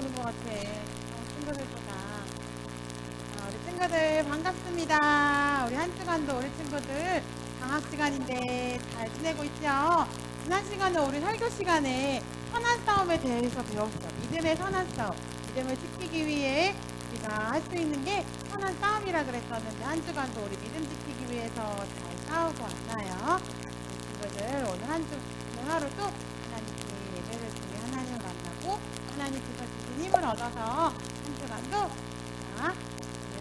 오는 것 같아. 친구들보다. 우리 친구들 반갑습니다. 우리 한 주간도 우리 친구들 방학 시간인데 잘 지내고 있죠? 지난 시간에 우리 설교 시간에 선한 싸움에 대해서 배웠어. 믿음의 선한 싸움. 믿음을 지키기 위해 우리가 할 수 있는 게 선한 싸움이라 그랬었는데 한 주간도 우리 믿음 지키기 위해서 잘 싸우고 왔나요? 우리 친구들 오늘 오늘 하루도 하나님께 예배를 통해 하나님을 만나고 하나님께서 주신 힘을 얻어서 한 주간도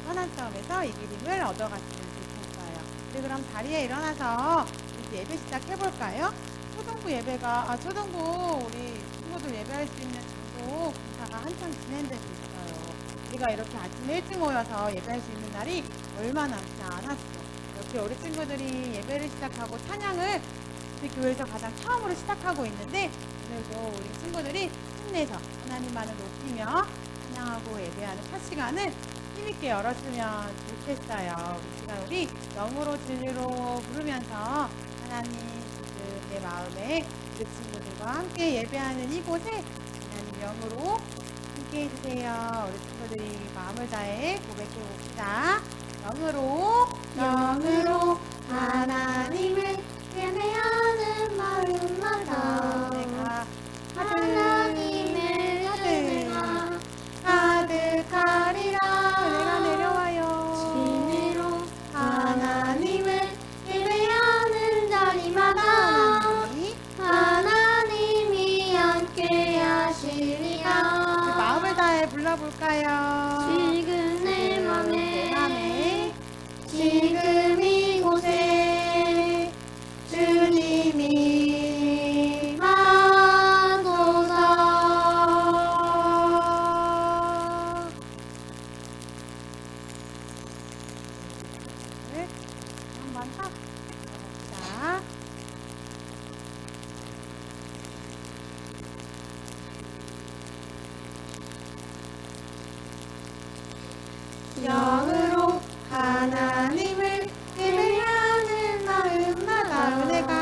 선한 싸움에서 이길 힘을 얻어갔으면 좋겠어요. 우리 그럼 자리에 일어나서 이제 예배 시작해볼까요? 초등부 우리 친구들 예배할 수 있는 장소 공사가 한창 진행되고 있어요. 우리가 이렇게 아침에 일찍 모여서 예배할 수 있는 날이 얼마 남지 않았어. 이렇게 우리 친구들이 예배를 시작하고 찬양을 우리 교회에서 가장 처음으로 시작하고 있는데 오늘도 우리 친구들이 힘내서 하나님만을 높이며 찬양하고 예배하는 첫 시간을 힘있게 열었으면 좋겠어요. 이 시간 우리 영으로 진리로 부르면서 하나님 지금 내 마음에 우리 친구들과 함께 예배하는 이곳에 하나님 영으로 함께 해주세요. 우리 친구들이 마음을 다해 고백해 봅시다. 영으로 하나님을 예배하는 마음마다 내가 하나님의 은혜가 가득하리라. 은혜가 내려와요. 진리로 하나님을 예배하는 자리마다 하나님이 함께 하시리라. 마음을 다해 불러볼까요? 지금 내 맘에 지금 지금 이곳에 주님이 마소서. 한번 딱 해봅시다. 영으로 하나님을 예배하는 마음마다 은혜가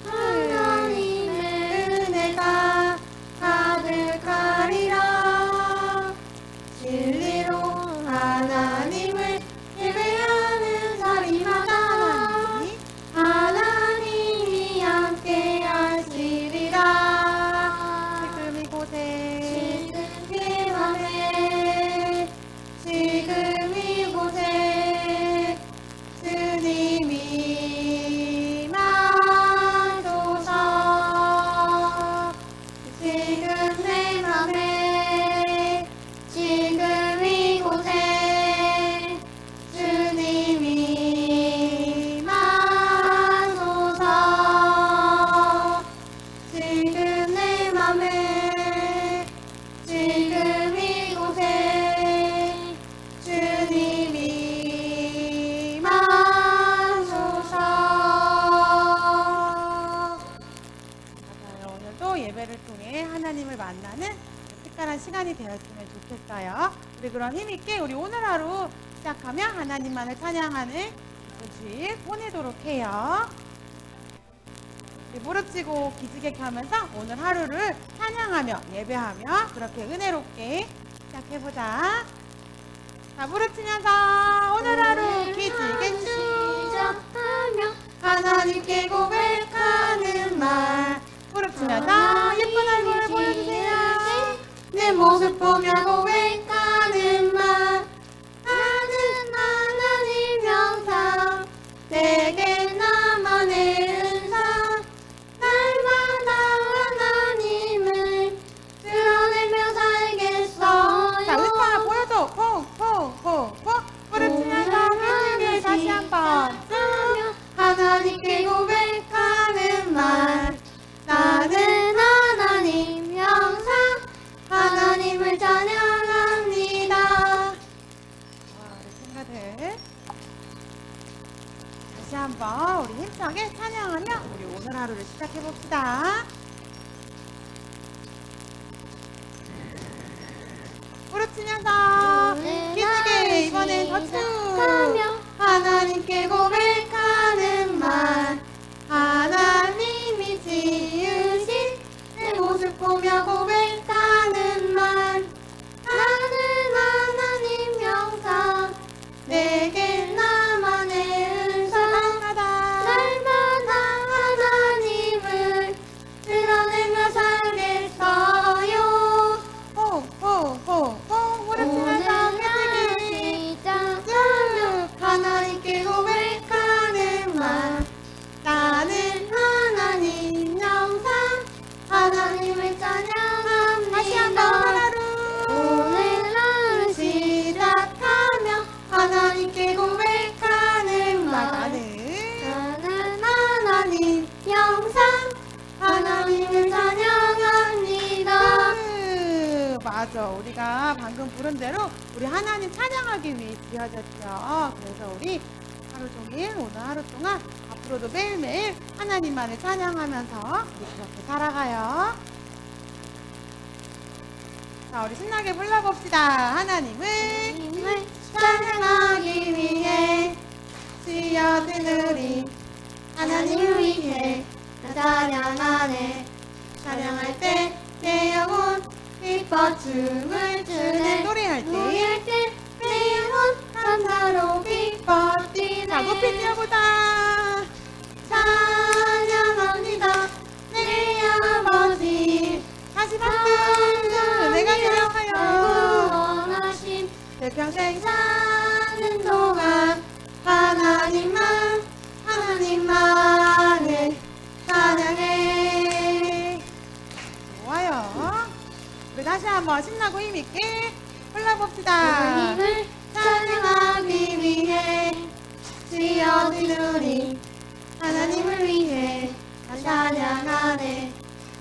하나님의 은혜가 가득하리라. 진리로 하나님을 예배하는 자리마다 하나님이 함께 하시리라. 지금 이곳에 지금 내 맘에 지금 이곳에 주님이 마소서. 지금 내 맘에 지금 이곳에 주님이 마소서. 지금 내 맘에 지금 이곳에 주님이 마소서. 맞아요. 오늘도 예배를 통해 하나님을 만나는 특별한 시간이 되었으면 좋겠어요. 우리 그럼 힘있게 우리 오늘 하루 시작하면 하나님만을 찬양하는 기쁜 주일 보내도록 해요. 우리 무릎치고 기지개 하면서 오늘 하루를 찬양하며 예배하며 그렇게 은혜롭게 시작해보자. 자, 무릎치면서 오늘 하루 기지개 시작하며 하나님께 고백하는 말. 무릎치면서 예쁜 얼굴 보여주세요. 내 모습 보며 고백하는 말. 나는 하나님 영상 내게 나만의 은사. 날마다 하나님을 드러내며 살겠어요. 자, 의사 하나 보여줘. 퐁퐁퐁퐁. 무릎치면서 기지개 다시 한번. 하나님께 고백하는 말. 나는 하나님 영상 하나님을 찬양합니다. 우리 친구들 다시 한번 우리 힘차게 찬양하며 우리 오늘 하루를 시작해 봅시다. 무릎 치면서 기지개 이번엔 더쭉 하나님께 고백하는 말. 하나님이 지으신 내 모습 보며 고백하는 말. 맞아. 우리가 방금 부른 대로 우리 하나님 찬양하기 위해 지어졌죠. 그래서 우리 하루 종일, 오늘 하루 동안 앞으로도 매일매일 하나님만을 찬양하면서 우리 그렇게 살아가요. 자, 우리 신나게 불러봅시다. 하나님을 하나님을 찬양하기 위해 지어진 우리 하나님을 위해 나 찬양하네. 찬양할 때 내 영혼 기뻐 춤을 추네. 노래할 때 노래할 때 내 영혼 감사로 기뻐 뛰네. 자, 높이 뛰어보자. 찬양합니다 내 아버지. 다시 박수. 은혜가 기억하여 원하신 내 평생 사는 동안 하나님만을 찬양해. 좋아요. 우리 다시 한번 신나고 힘있게 불러봅시다. 하나님을 찬양하기 위해 지어진 우리 하나님을 위해 나 찬양하네.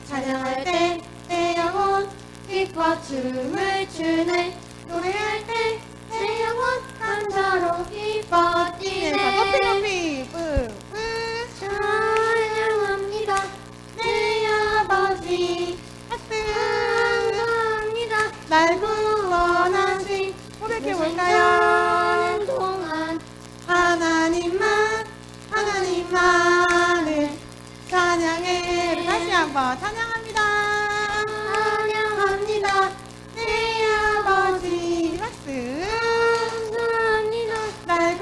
찬양할 때 내 영혼 기뻐 춤을 추네. 노래할 때 내 영혼 감사로 기뻐 뛰네. 자, 높이 높이 뿌뿌. 찬양합니다 내 아버지. 박수. 감사합니다 날 구원하신 고백해볼까요? 사는 동안 하나님만을 찬양해. 우리 다시 한번 찬양합니다. 찬양합니다 내 아버지. 박수. 감사합니다 날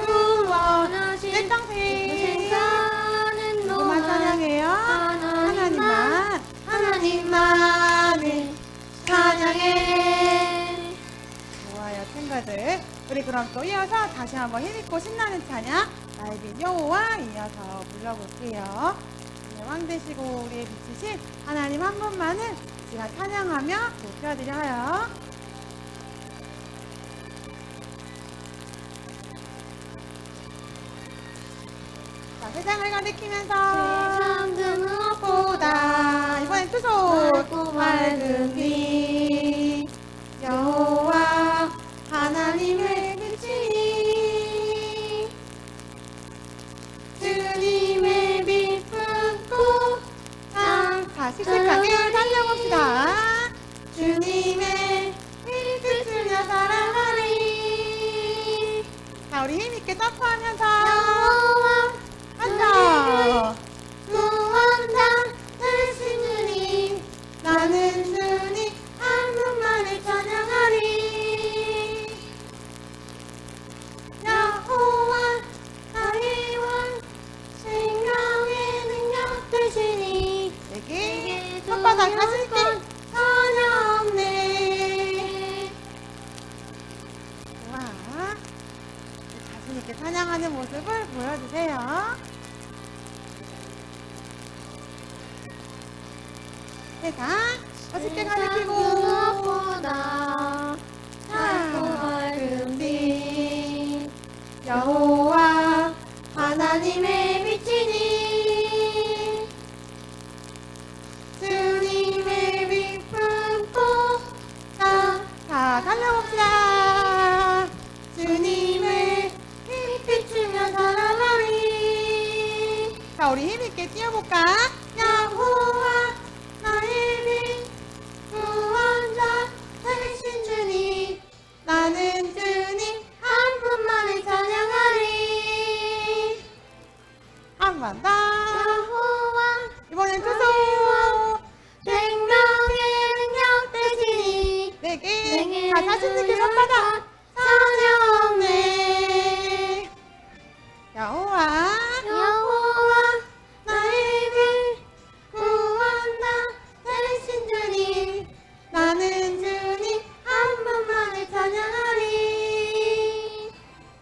원하신 내 평생 사는 누구만 동안 찬양해요? 하나님만을 찬양해. 좋아요, 친구들. 우리 그럼 또 이어서 다시 한번 힘있고 신나는 찬양 날개 여호와 이어서 불러볼게요. 네, 왕 되시고 우리의 빛이신 하나님 한 분만을 우리가 찬양하며 높여드려요. 자, 세상을 가리키면서 세상 그 무엇보다 이번엔 두 손. 맑고 맑은 빛 여호와 하나님의 빛이니 주님의 빛 품고 자, 씩씩하게 달려봅시다. 주님의 빛을 사랑하리. 자, 우리 힘있게 점프하면서 여호와 앉아. 구원자 되신 주님 나는 주님 한 분만을 찬양하리. 여호와 나의 왕 생명의 능력 되시니 내게 손바닥 가실게. 전혀 없네. 좋아. 자신있게 찬양하는 모습을 보여주세요. 세상 멋있게 가리키고 무엇보다 맑고 밝은 빛 여호와 하나님의 빛이니 주님의 빛 품고 자, 달려봅시다. 주님의 빛 비추며 살아가리. 자, 우리 힘있게 뛰어볼까? 여호와 나의 빛 구원자 되신 주님 나는 주님 한 분만을 찬양하리. 한 번 더. 여호와 이번엔 두 손. 생명의 능력 되시니 내게 자, 자신있게 손바닥. 전혀 없네. 여호와 여호와 나의 빛 구원자 되신 주님 나는 주님 한 분만을 찬양하리.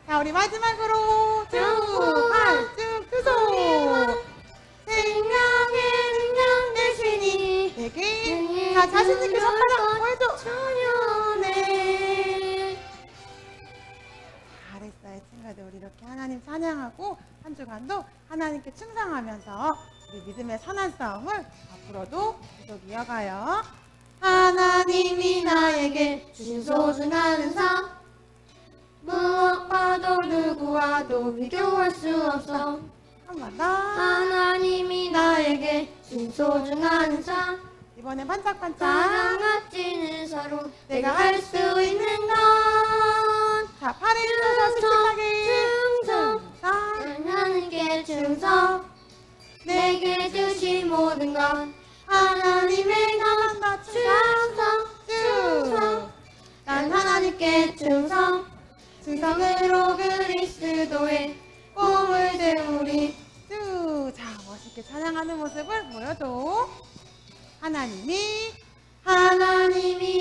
자, 우리 마지막으로 쭉, 팔, 쭉, 두 손. 생명의 능력 되시니 내게 자, 자신있게 손바닥 보여줘. 전혀네. 잘했어요, 친구들. 우리 이렇게 하나님 찬양하고 한 주간도 하나님께 충성하면서 우리 믿음의 선한 싸움을 앞으로도 계속 이어가요. 하나님이 나에게 주신 소중한 은사 무엇과도 누구와도 비교할 수 없어. 한 번 더. 하나님이 나에게 주신 소중한 은사 이번엔 반짝반짝. 사랑받지는 서로 내가 할 수 있는 건 자, 팔을 들어서 씩씩하게. 충성 충성. 하나님께 충성 내게 주신 모든 건 하나님의 것 한번더 충성 충성 난 하나님께 충성 충성으로 그리스도의 몸을 세우리. 쭉. 자, 멋있게 찬양하는 모습을 보여줘. 하나님이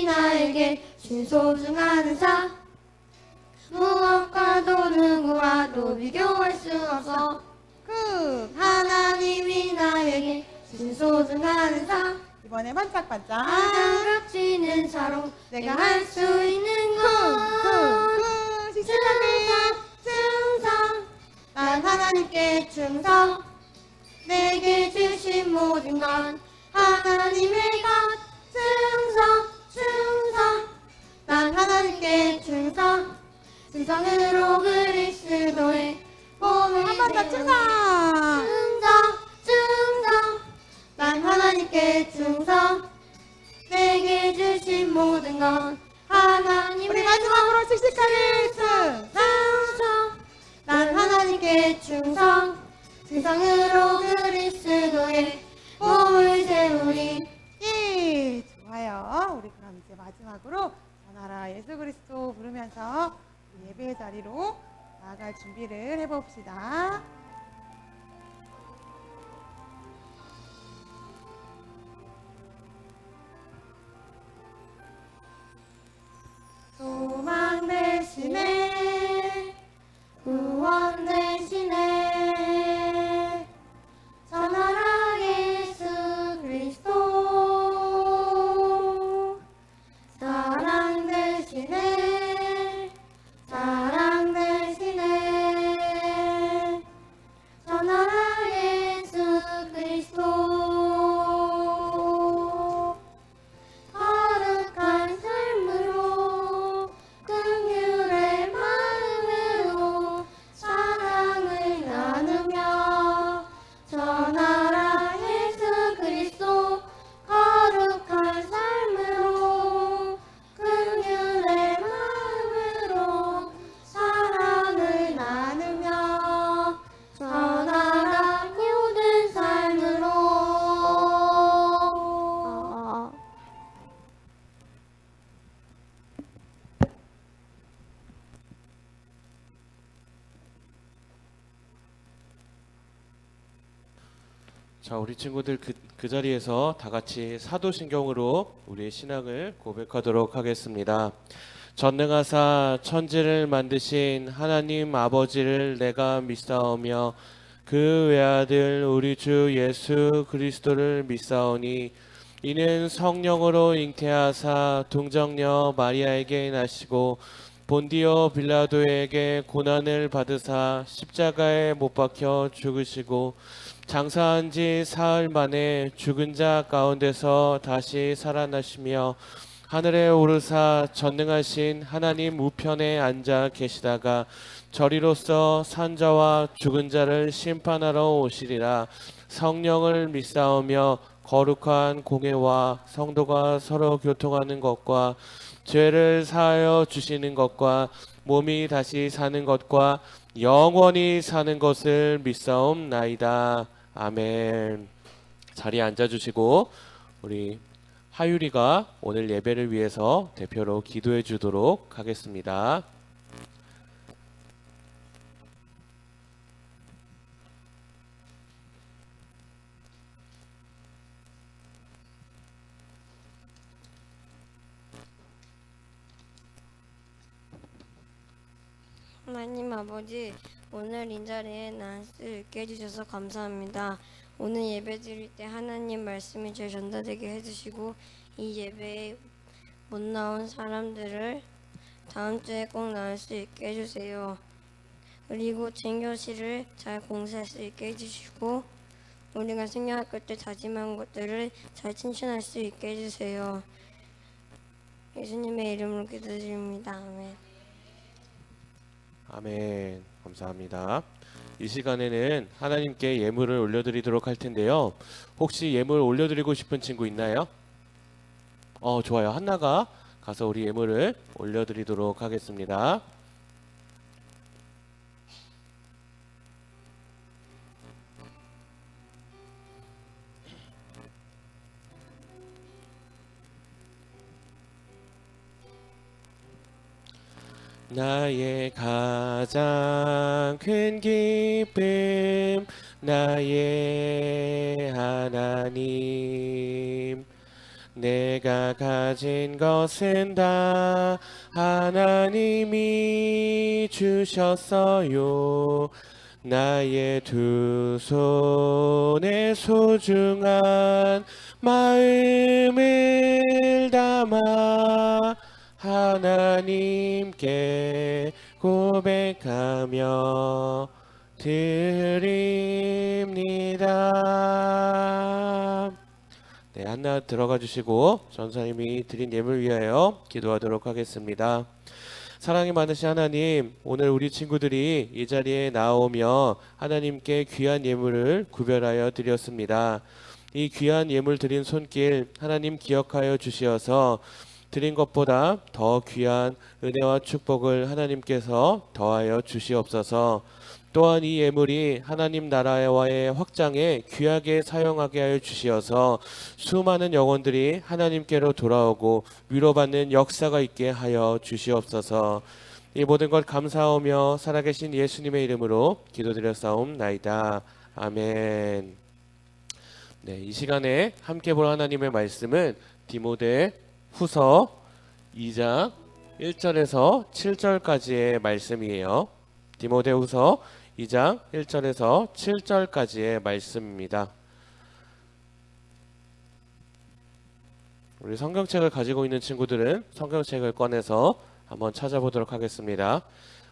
나에게 준 소중한 은사 무엇과도 누구와도 비교할 수 없어. 하나님이 나에게 준 소중한 은사 이번에 반짝반짝. 값지는 사로 내가 할 수 있는 건 씩씩하게. 충성 난 하나님께 충성 내게 주신 모든 건 하나님의 것 충성 난 하나님께 충성 충성으로 그리스도의 몸을 한 번 더 세우리. 충성. 충성 난 하나님께 충성 내게 주신 모든 건 하나님의 우리 마지막으로 씩씩하게. 충성 난 하나님께 충성 충성으로 그리스도의 몸을 세우리. 예, 좋아요. 우리 그럼 이제 마지막으로 전하라 예수 그리스도 부르면서 우리 예배의 자리로 나아갈 준비를 해봅시다. 소망 대신에 구원 대신에 전하라 예수 그리스도 사랑 대신에 전하라 예수 그리스도 거룩한 삶으로 긍휼의 마음으로 사랑을 나누며 전하라 예수 그리스도 거룩한 삶으로 긍휼의 마음으로 사랑을 나누며 전하라 모든 삶으로. 자, 우리 친구들 그 자리에서 다 같이 사도신경으로 우리의 신앙을 고백하도록 하겠습니다. 전능하사 천지를 만드신 하나님 아버지를 내가 믿사오며 그 외아들 우리 주 예수 그리스도를 믿사오니 이는 성령으로 잉태하사 동정녀 마리아에게 나시고 본디오 빌라도에게 고난을 받으사 십자가에 못 박혀 죽으시고 장사한 지 사흘 만에 죽은 자 가운데서 다시 살아나시며 하늘에 오르사 전능하신 하나님 우편에 앉아 계시다가 저리로서 산자와 죽은 자를 심판하러 오시리라. 성령을 믿사오며 거룩한 공회와 성도가 서로 교통하는 것과 죄를 사하여 주시는 것과 몸이 다시 사는 것과 영원히 사는 것을 믿사옵나이다. 아멘. 자리에 앉아주시고 우리 하율이가 오늘 예배를 위해서 대표로 기도해 주도록 하겠습니다. 하나님 아버지, 오늘 이 자리에 날 수 있게 해주셔서 감사합니다. 오늘 예배 드릴 때 하나님 말씀이 잘 전달되게 해주시고 이 예배에 못 나온 사람들을 다음 주에 꼭 나올 수 있게 해주세요. 그리고 전교실을 잘 공사할 수 있게 해주시고 우리가 승려학교 때 다짐한 것들을 잘 실천할 수 있게 해주세요. 예수님의 이름으로 기도드립니다. 아멘. 아멘. 감사합니다. 이 시간에는 하나님께 예물을 올려드리도록 할 텐데요. 혹시 예물 올려드리고 싶은 친구 있나요? 좋아요. 한나가 가서 우리 예물을 올려드리도록 하겠습니다. 나의 가장 큰 기쁨, 나의 하나님. 내가 가진 것은 다 하나님이 주셨어요. 나의 두 손에 소중한 마음을 담아 하나님께 고백하며 드립니다. 네, 한나 들어가 주시고 전사님이 드린 예물 위하여 기도하도록 하겠습니다. 사랑이 많으신 하나님, 오늘 우리 친구들이 이 자리에 나오며 하나님께 귀한 예물을 구별하여 드렸습니다. 이 귀한 예물 드린 손길 하나님 기억하여 주시어서 드린 것보다 더 귀한 은혜와 축복을 하나님께서 더하여 주시옵소서. 또한 이 예물이 하나님 나라와의 확장에 귀하게 사용하게 하여 주시어서 수많은 영혼들이 하나님께로 돌아오고 위로받는 역사가 있게 하여 주시옵소서. 이 모든 것 감사하며 살아계신 예수님의 이름으로 기도드렸사옵나이다. 아멘. 네, 이 시간에 함께 볼 하나님의 말씀은 디모데 후서 2장 1절에서 7절까지의 말씀이에요. 디모데 후서 2장 1절에서 7절까지의 말씀입니다. 우리 성경책을 가지고 있는 친구들은 성경책을 꺼내서 한번 찾아보도록 하겠습니다.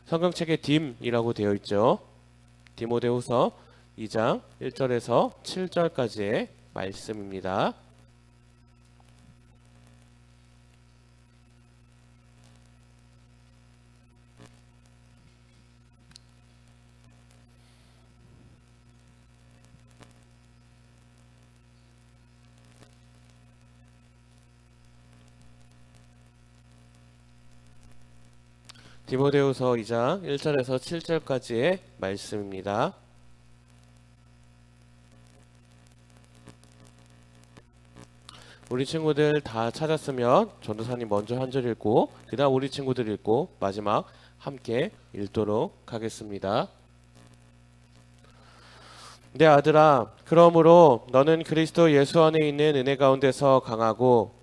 성경책에 딤이라고 되어 있죠. 디모데 후서 2장 1절에서 7절까지의 말씀입니다. 디모데후서 2장 1절에서 7절까지의 말씀입니다. 우리 친구들 다 찾았으면 전도사님 먼저 한 절 읽고 그 다음 우리 친구들 읽고 마지막 함께 읽도록 하겠습니다. 내 아들아, 그러므로 너는 그리스도 예수 안에 있는 은혜 가운데서 강하고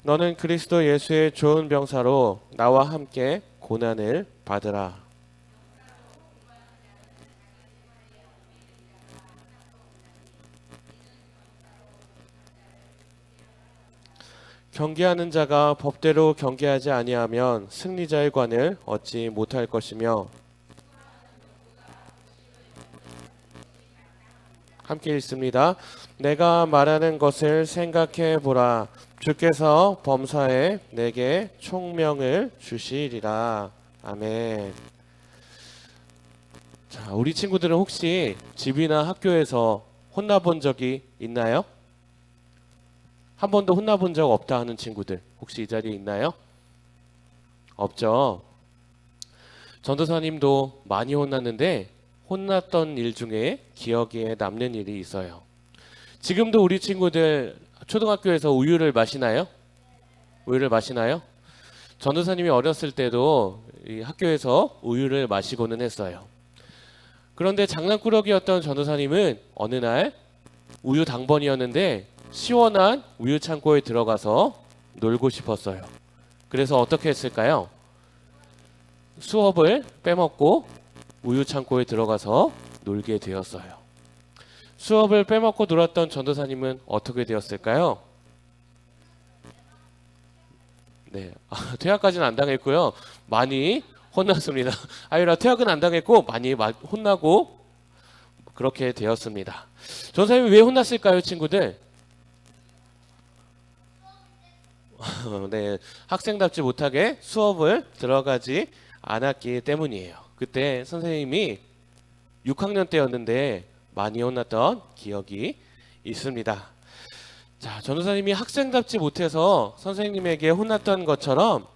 너는 그리스도 예수의 좋은 병사로 나와 함께 고난을 받으라. 경계하는 자가 법대로 경계하지 아니하면 승리자의 관을 얻지 못할 것이며 함께 읽습니다. 내가 말하는 것을 생각해 보라. 주께서 범사에 내게 총명을 주시리라. 아멘. 자, 우리 친구들은 혹시 집이나 학교에서 혼나본 적이 있나요? 한 번도 혼나본 적 없다 하는 친구들 혹시 이 자리에 있나요? 없죠. 전도사님도 많이 혼났는데 혼났던 일 중에 기억에 남는 일이 있어요. 지금도 우리 친구들 초등학교에서 우유를 마시나요? 우유를 마시나요? 전도사님이 어렸을 때도 이 학교에서 우유를 마시고는 했어요. 그런데 장난꾸러기였던 전도사님은 어느 날 우유 당번이었는데 시원한 우유 창고에 들어가서 놀고 싶었어요. 그래서 어떻게 했을까요? 수업을 빼먹고 우유 창고에 들어가서 놀게 되었어요. 수업을 빼먹고 놀았던 전도사님은 어떻게 되었을까요? 네, 퇴학까지는 안 당했고요. 많이 혼났습니다. 아유라 퇴학은 안 당했고 많이 혼나고 그렇게 되었습니다. 전사님이 왜 혼났을까요, 친구들? 네, 학생답지 못하게 수업을 들어가지 않았기 때문이에요. 그때 선생님이 6학년 때였는데 많이 혼났던 기억이 있습니다. 자, 전도사님이 학생답지 못해서 선생님에게 혼났던 것처럼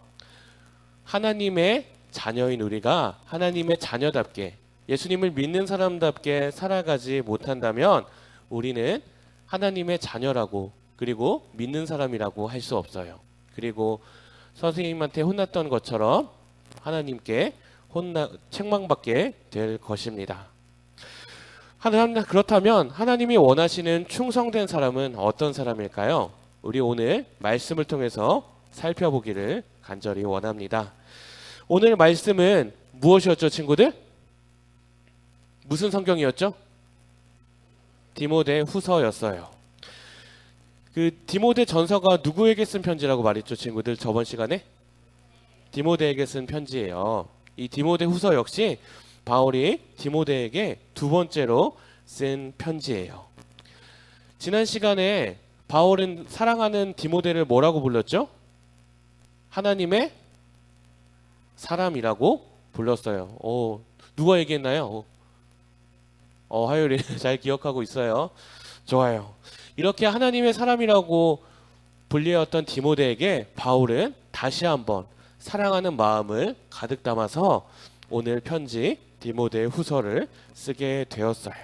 하나님의 자녀인 우리가 하나님의 자녀답게 예수님을 믿는 사람답게 살아가지 못한다면 우리는 하나님의 자녀라고 그리고 믿는 사람이라고 할 수 없어요. 그리고 선생님한테 혼났던 것처럼 하나님께 책망받게 될 것입니다. 그렇다면 하나님이 원하시는 충성된 사람은 어떤 사람일까요? 우리 오늘 말씀을 통해서 살펴보기를 간절히 원합니다. 오늘 말씀은 무엇이었죠, 친구들? 무슨 성경이었죠? 디모데 후서였어요. 그 디모데 전서가 누구에게 쓴 편지라고 말했죠, 친구들? 저번 시간에 디모데에게 쓴 편지예요. 이 디모데 후서 역시 바울이 디모데에게 두 번째로 쓴 편지예요. 지난 시간에 바울은 사랑하는 디모데를 뭐라고 불렀죠? 하나님의 사람이라고 불렀어요. 누가 얘기했나요? 하율이 잘 기억하고 있어요. 좋아요. 이렇게 하나님의 사람이라고 불리었던 디모데에게 바울은 다시 한번 사랑하는 마음을 가득 담아서 오늘 편지 디모데 후서를 쓰게 되었어요.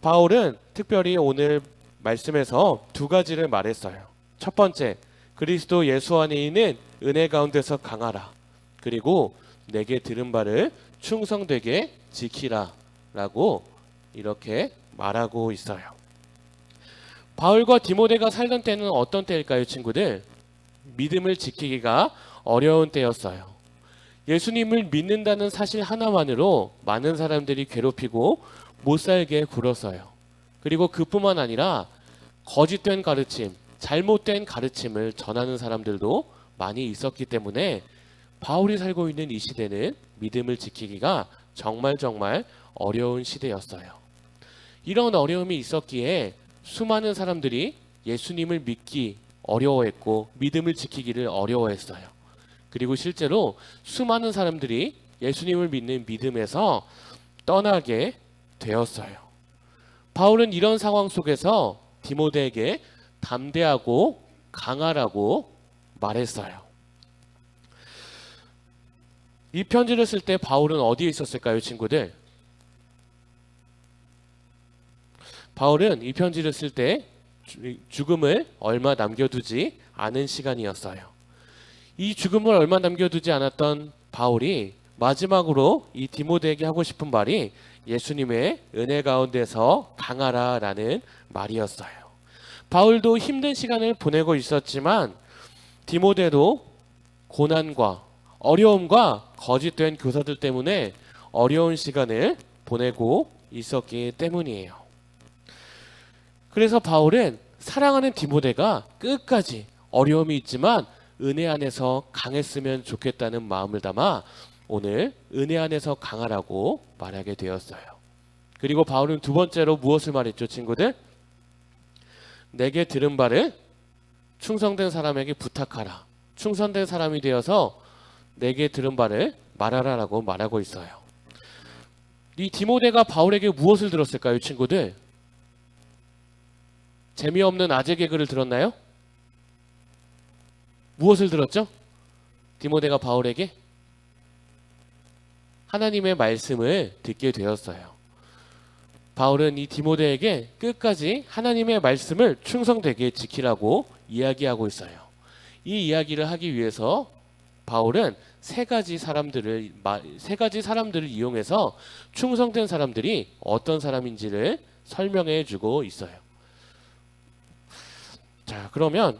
바울은 특별히 오늘 말씀에서 두 가지를 말했어요. 첫 번째, 그리스도 예수 안에 있는 은혜 가운데서 강하라. 그리고 내게 들은 바를 충성되게 지키라 라고 이렇게 말하고 있어요. 바울과 디모데가 살던 때는 어떤 때일까요, 친구들? 믿음을 지키기가 어려운 때였어요. 예수님을 믿는다는 사실 하나만으로 많은 사람들이 괴롭히고 못 살게 굴었어요. 그리고 그뿐만 아니라 거짓된 가르침, 잘못된 가르침을 전하는 사람들도 많이 있었기 때문에 바울이 살고 있는 이 시대는 믿음을 지키기가 정말 어려운 시대였어요. 이런 어려움이 있었기에 수많은 사람들이 예수님을 믿기 어려워했고 믿음을 지키기를 어려워했어요. 그리고 실제로 수많은 사람들이 예수님을 믿는 믿음에서 떠나게 되었어요. 바울은 이런 상황 속에서 디모데에게 담대하고 강하라고 말했어요. 이 편지를 쓸 때 바울은 어디에 있었을까요, 친구들? 바울은 이 편지를 쓸 때 죽음을 얼마 남겨두지 않은 시간이었어요. 이 죽음을 얼마 남겨두지 않았던 바울이 마지막으로 이 디모데에게 하고 싶은 말이 예수님의 은혜 가운데서 강하라라는 말이었어요. 바울도 힘든 시간을 보내고 있었지만 디모데도 고난과 어려움과 거짓된 교사들 때문에 어려운 시간을 보내고 있었기 때문이에요. 그래서 바울은 사랑하는 디모데가 끝까지 어려움이 있지만 은혜 안에서 강했으면 좋겠다는 마음을 담아 오늘 은혜 안에서 강하라고 말하게 되었어요. 그리고 바울은 두 번째로 무엇을 말했죠, 친구들? 내게 들은 바를 충성된 사람에게 부탁하라. 충성된 사람이 되어서 내게 들은 바를 말하라라고 말하고 있어요. 이 디모데가 바울에게 무엇을 들었을까요, 친구들? 재미없는 아재 개그를 들었나요? 무엇을 들었죠? 디모데가 바울에게 하나님의 말씀을 듣게 되었어요. 바울은 이 디모데에게 끝까지 하나님의 말씀을 충성되게 지키라고 이야기하고 있어요. 이 이야기를 하기 위해서 바울은 세 가지 사람들을 이용해서 충성된 사람들이 어떤 사람인지를 설명해 주고 있어요. 자, 그러면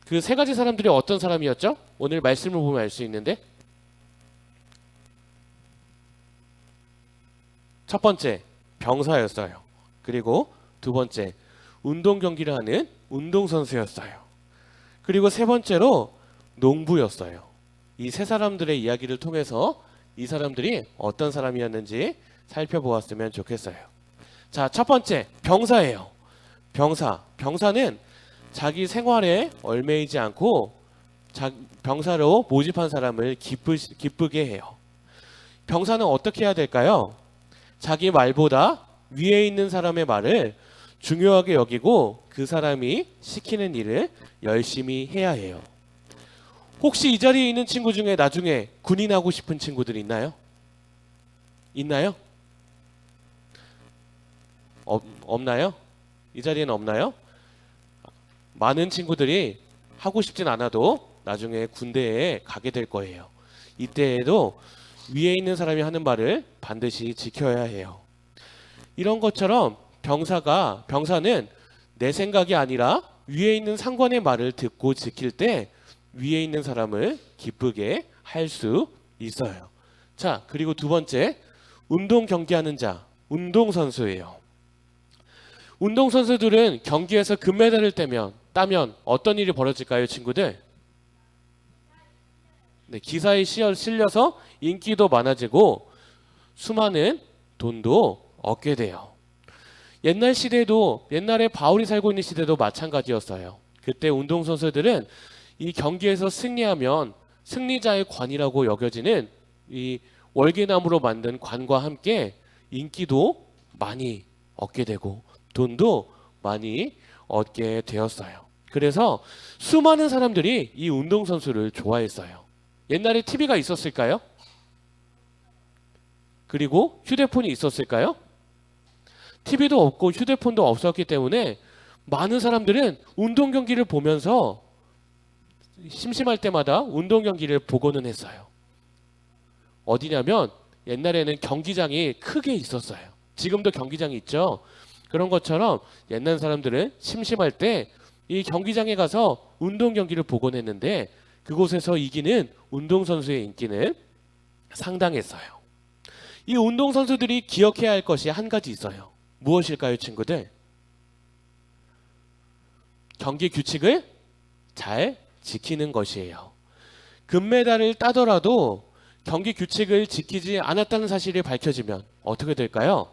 그 세 가지 사람들이 어떤 사람이었죠? 오늘 말씀을 보면 알 수 있는데, 첫 번째 병사였어요. 그리고 두 번째 운동 경기를 하는 운동선수였어요. 그리고 세 번째로 농부였어요. 이 세 사람들의 이야기를 통해서 이 사람들이 어떤 사람이었는지 살펴보았으면 좋겠어요. 자, 첫 번째 병사예요. 병사는 자기 생활에 얽매이지 않고 병사로 모집한 사람을 기쁘게 해요. 병사는 어떻게 해야 될까요? 자기 말보다 위에 있는 사람의 말을 중요하게 여기고 그 사람이 시키는 일을 열심히 해야 해요. 혹시 이 자리에 있는 친구 중에 나중에 군인 하고 싶은 친구들 있나요? 있나요? 없나요? 이 자리에는 없나요? 많은 친구들이 하고 싶진 않아도 나중에 군대에 가게 될 거예요. 이때에도 위에 있는 사람이 하는 말을 반드시 지켜야 해요. 이런 것처럼 병사는 내 생각이 아니라 위에 있는 상관의 말을 듣고 지킬 때 위에 있는 사람을 기쁘게 할 수 있어요. 자, 그리고 두 번째, 운동 경기하는 자, 운동선수예요. 운동선수들은 경기에서 금메달을 따면 어떤 일이 벌어질까요, 친구들? 네, 기사에 실려서 인기도 많아지고 수많은 돈도 얻게 돼요. 옛날에 바울이 살고 있는 시대도 마찬가지였어요. 그때 운동선수들은 이 경기에서 승리하면 승리자의 관이라고 여겨지는 이 월계나무로 만든 관과 함께 인기도 많이 얻게 되고 돈도 많이 얻게 되었어요. 그래서 수많은 사람들이 이 운동선수를 좋아했어요. 옛날에 TV가 있었을까요? 그리고 휴대폰이 있었을까요? TV도 없고 휴대폰도 없었기 때문에 많은 사람들은 운동 경기를 보면서 심심할 때마다 운동 경기를 보고는 했어요. 어디냐면 옛날에는 경기장이 크게 있었어요. 지금도 경기장이 있죠. 그런 것처럼 옛날 사람들은 심심할 때 이 경기장에 가서 운동 경기를 보곤 했는데 그곳에서 이기는 운동선수의 인기는 상당했어요. 이 운동선수들이 기억해야 할 것이 한 가지 있어요. 무엇일까요, 친구들? 경기 규칙을 잘 지키는 것이에요. 금메달을 따더라도 경기 규칙을 지키지 않았다는 사실이 밝혀지면 어떻게 될까요?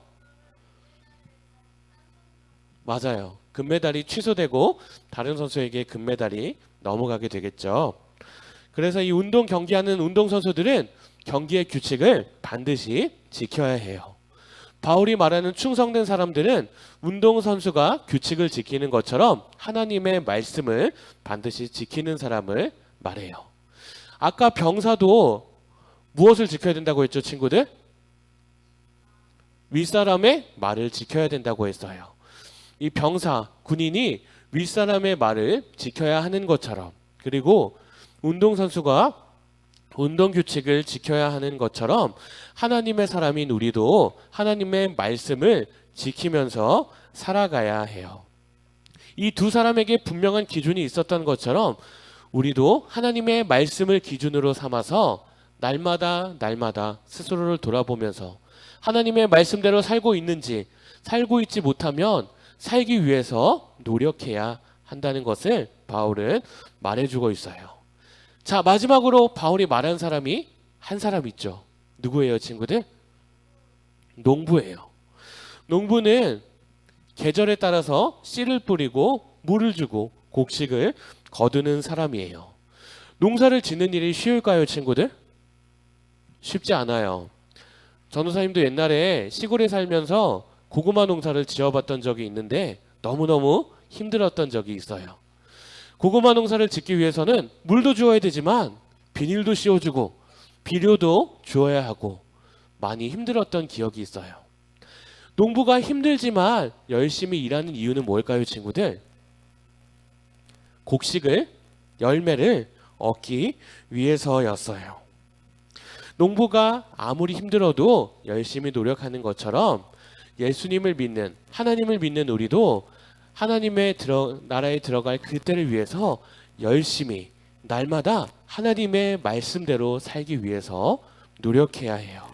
맞아요. 금메달이 취소되고 다른 선수에게 금메달이 넘어가게 되겠죠. 그래서 이 운동 경기하는 운동선수들은 경기의 규칙을 반드시 지켜야 해요. 바울이 말하는 충성된 사람들은 운동선수가 규칙을 지키는 것처럼 하나님의 말씀을 반드시 지키는 사람을 말해요. 아까 병사도 무엇을 지켜야 된다고 했죠, 친구들? 윗사람의 말을 지켜야 된다고 했어요. 이 군인이 윗사람의 말을 지켜야 하는 것처럼, 그리고 운동선수가 운동 규칙을 지켜야 하는 것처럼 하나님의 사람인 우리도 하나님의 말씀을 지키면서 살아가야 해요. 이 두 사람에게 분명한 기준이 있었던 것처럼 우리도 하나님의 말씀을 기준으로 삼아서 날마다 스스로를 돌아보면서 하나님의 말씀대로 살고 있는지, 살고 있지 못하면 살기 위해서 노력해야 한다는 것을 바울은 말해주고 있어요. 자, 마지막으로 바울이 말한 사람이 한 사람 있죠. 누구예요, 친구들? 농부예요. 농부는 계절에 따라서 씨를 뿌리고 물을 주고 곡식을 거두는 사람이에요. 농사를 짓는 일이 쉬울까요, 친구들? 쉽지 않아요. 전도사님도 옛날에 시골에 살면서 고구마 농사를 지어봤던 적이 있는데 너무너무 힘들었던 적이 있어요. 고구마 농사를 짓기 위해서는 물도 주어야 되지만 비닐도 씌워주고 비료도 주어야 하고 많이 힘들었던 기억이 있어요. 농부가 힘들지만 열심히 일하는 이유는 뭘까요, 친구들? 열매를 얻기 위해서였어요. 농부가 아무리 힘들어도 열심히 노력하는 것처럼 하나님을 믿는 우리도 하나님의 나라에 들어갈 그때를 위해서 열심히 날마다 하나님의 말씀대로 살기 위해서 노력해야 해요.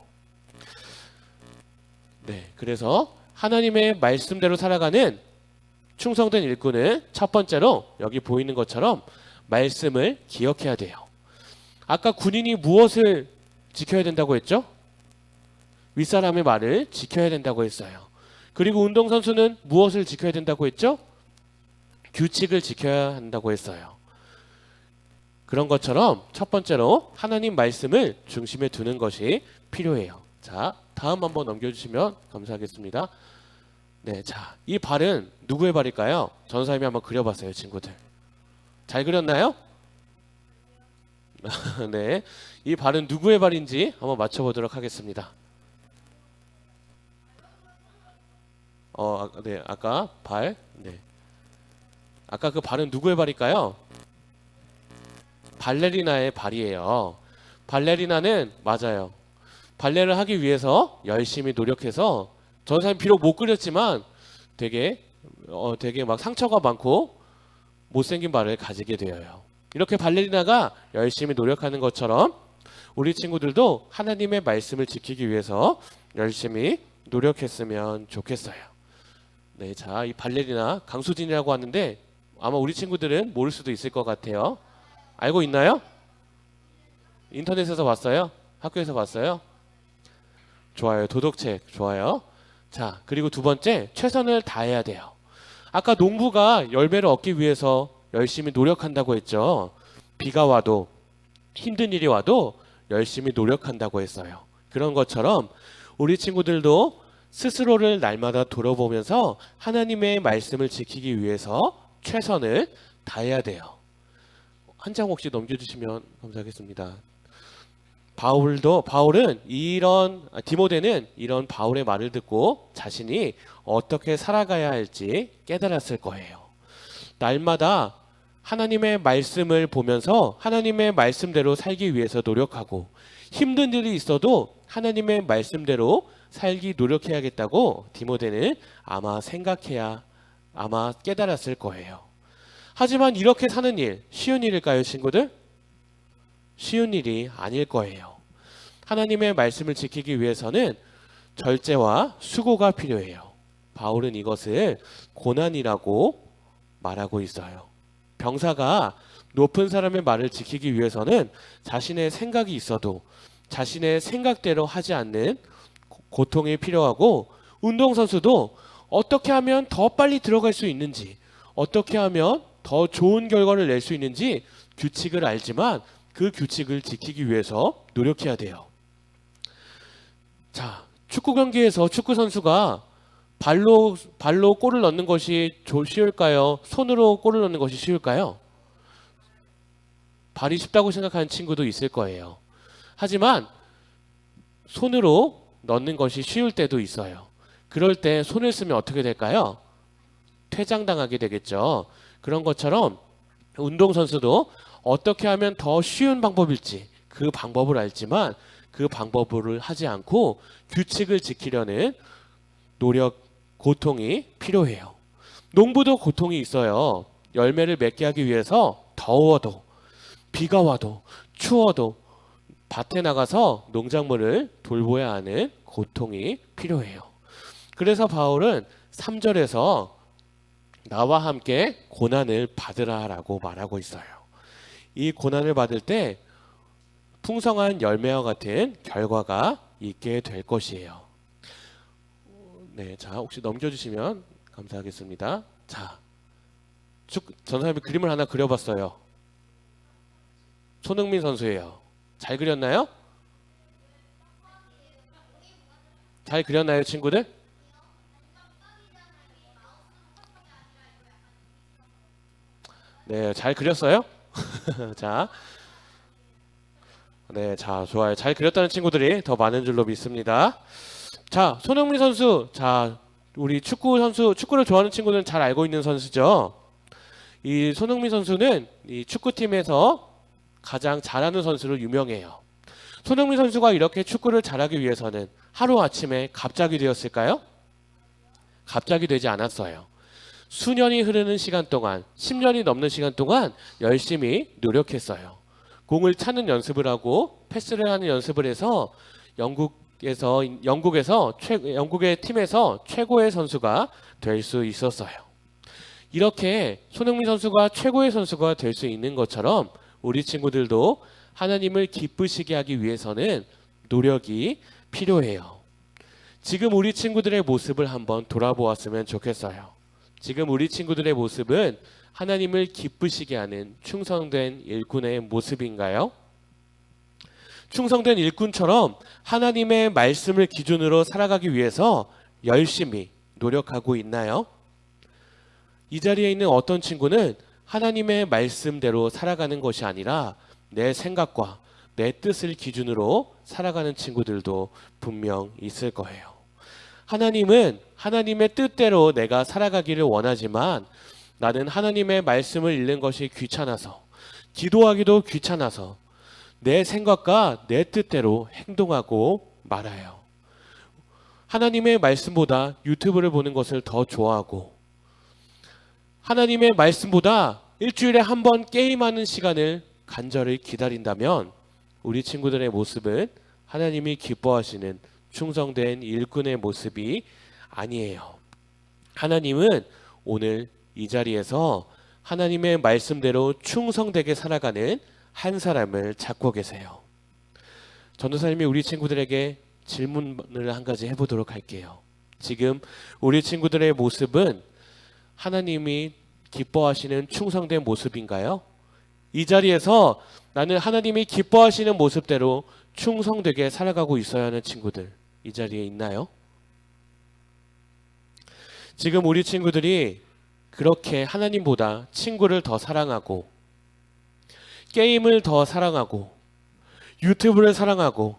네, 그래서 하나님의 말씀대로 살아가는 충성된 일꾼은 첫 번째로 여기 보이는 것처럼 말씀을 기억해야 돼요. 아까 군인이 무엇을 지켜야 된다고 했죠? 윗사람의 말을 지켜야 된다고 했어요. 그리고 운동선수는 무엇을 지켜야 된다고 했죠? 규칙을 지켜야 한다고 했어요. 그런 것처럼 첫 번째로 하나님 말씀을 중심에 두는 것이 필요해요. 자, 다음 한번 넘겨주시면 감사하겠습니다. 네, 자, 이 발은 누구의 발일까요? 전사님이 한번 그려봤어요, 친구들. 잘 그렸나요? 네, 이 발은 누구의 발인지 한번 맞춰보도록 하겠습니다. 네, 아까 발, 네, 아까 그 발은 누구의 발일까요? 발레리나의 발이에요. 발레리나는 맞아요. 발레를 하기 위해서 열심히 노력해서 전사님 비록 못 그렸지만 되게 막 상처가 많고 못생긴 발을 가지게 되어요. 이렇게 발레리나가 열심히 노력하는 것처럼 우리 친구들도 하나님의 말씀을 지키기 위해서 열심히 노력했으면 좋겠어요. 네, 자, 이 발레리나 강수진이라고 하는데 아마 우리 친구들은 모를 수도 있을 것 같아요. 알고 있나요? 인터넷에서 봤어요? 학교에서 봤어요? 좋아요. 도덕책 좋아요. 자, 그리고 두 번째, 최선을 다해야 돼요. 아까 농부가 열매를 얻기 위해서 열심히 노력한다고 했죠. 비가 와도 힘든 일이 와도 열심히 노력한다고 했어요. 그런 것처럼 우리 친구들도 스스로를 날마다 돌아보면서 하나님의 말씀을 지키기 위해서 최선을 다해야 돼요. 한 장 혹시 넘겨주시면 감사하겠습니다. 바울은 디모데는 이런 바울의 말을 듣고 자신이 어떻게 살아가야 할지 깨달았을 거예요. 날마다 하나님의 말씀을 보면서 하나님의 말씀대로 살기 위해서 노력하고 힘든 일이 있어도 하나님의 말씀대로 살기 노력해야겠다고 디모데는 아마 깨달았을 거예요. 하지만 이렇게 사는 일 쉬운 일일까요, 친구들? 쉬운 일이 아닐 거예요. 하나님의 말씀을 지키기 위해서는 절제와 수고가 필요해요. 바울은 이것을 고난이라고 말하고 있어요. 병사가 높은 사람의 말을 지키기 위해서는 자신의 생각이 있어도 자신의 생각대로 하지 않는 고통이 필요하고, 운동선수도 어떻게 하면 더 빨리 들어갈 수 있는지, 어떻게 하면 더 좋은 결과를 낼 수 있는지 규칙을 알지만 그 규칙을 지키기 위해서 노력해야 돼요. 자, 축구 경기에서 축구 선수가 발로 골을 넣는 것이 쉬울까요? 손으로 골을 넣는 것이 쉬울까요? 발이 쉽다고 생각하는 친구도 있을 거예요. 하지만 손으로 넣는 것이 쉬울 때도 있어요. 그럴 때 손을 쓰면 어떻게 될까요? 퇴장당하게 되겠죠. 그런 것처럼 운동선수도 어떻게 하면 더 쉬운 방법일지 그 방법을 알지만 그 방법을 하지 않고 규칙을 지키려는 노력, 고통이 필요해요. 농부도 고통이 있어요. 열매를 맺게 하기 위해서 더워도 비가 와도 추워도 밭에 나가서 농작물을 돌보아야 하는 고통이 필요해요. 그래서 바울은 3절에서 나와 함께 고난을 받으라라고 말하고 있어요. 이 고난을 받을 때 풍성한 열매와 같은 결과가 있게 될 것이에요. 네, 자, 혹시 넘겨주시면 감사하겠습니다. 자, 전사님이 그림을 하나 그려봤어요. 손흥민 선수예요. 잘 그렸나요? 잘 그렸나요, 친구들? 네, 잘 그렸어요? 자, 네, 자, 좋아요. 잘 그렸다는 친구들이 더 많은 줄로 믿습니다. 자, 손흥민 선수, 자, 우리 축구를 좋아하는 친구들은 잘 알고 있는 선수죠. 이 손흥민 선수는 이 축구팀에서 가장 잘하는 선수로 유명해요. 손흥민 선수가 이렇게 축구를 잘하기 위해서는 하루아침에 갑자기 되었을까요? 갑자기 되지 않았어요. 수년이 흐르는 시간 동안, 10년이 넘는 시간 동안 열심히 노력했어요. 공을 차는 연습을 하고 패스를 하는 연습을 해서 영국의 팀에서 최고의 선수가 될 수 있었어요. 이렇게 손흥민 선수가 최고의 선수가 될 수 있는 것처럼 우리 친구들도 하나님을 기쁘시게 하기 위해서는 노력이 필요해요. 지금 우리 친구들의 모습을 한번 돌아보았으면 좋겠어요. 지금 우리 친구들의 모습은 하나님을 기쁘시게 하는 충성된 일꾼의 모습인가요? 충성된 일꾼처럼 하나님의 말씀을 기준으로 살아가기 위해서 열심히 노력하고 있나요? 이 자리에 있는 어떤 친구는 하나님의 말씀대로 살아가는 것이 아니라 내 생각과 내 뜻을 기준으로 살아가는 친구들도 분명 있을 거예요. 하나님은 하나님의 뜻대로 내가 살아가기를 원하지만 나는 하나님의 말씀을 읽는 것이 귀찮아서, 기도하기도 귀찮아서 내 생각과 내 뜻대로 행동하고 말아요. 하나님의 말씀보다 유튜브를 보는 것을 더 좋아하고, 하나님의 말씀보다 일주일에 한 번 게임하는 시간을 간절히 기다린다면 우리 친구들의 모습은 하나님이 기뻐하시는 충성된 일꾼의 모습이 아니에요. 하나님은 오늘 이 자리에서 하나님의 말씀대로 충성되게 살아가는 한 사람을 찾고 계세요. 전도사님이 우리 친구들에게 질문을 한 가지 해보도록 할게요. 지금 우리 친구들의 모습은 하나님이 기뻐하시는 충성된 모습인가요? 이 자리에서 나는 하나님이 기뻐하시는 모습대로 충성되게 살아가고 있어야 하는 친구들 이 자리에 있나요? 지금 우리 친구들이 그렇게 하나님보다 친구를 더 사랑하고, 게임을 더 사랑하고, 유튜브를 사랑하고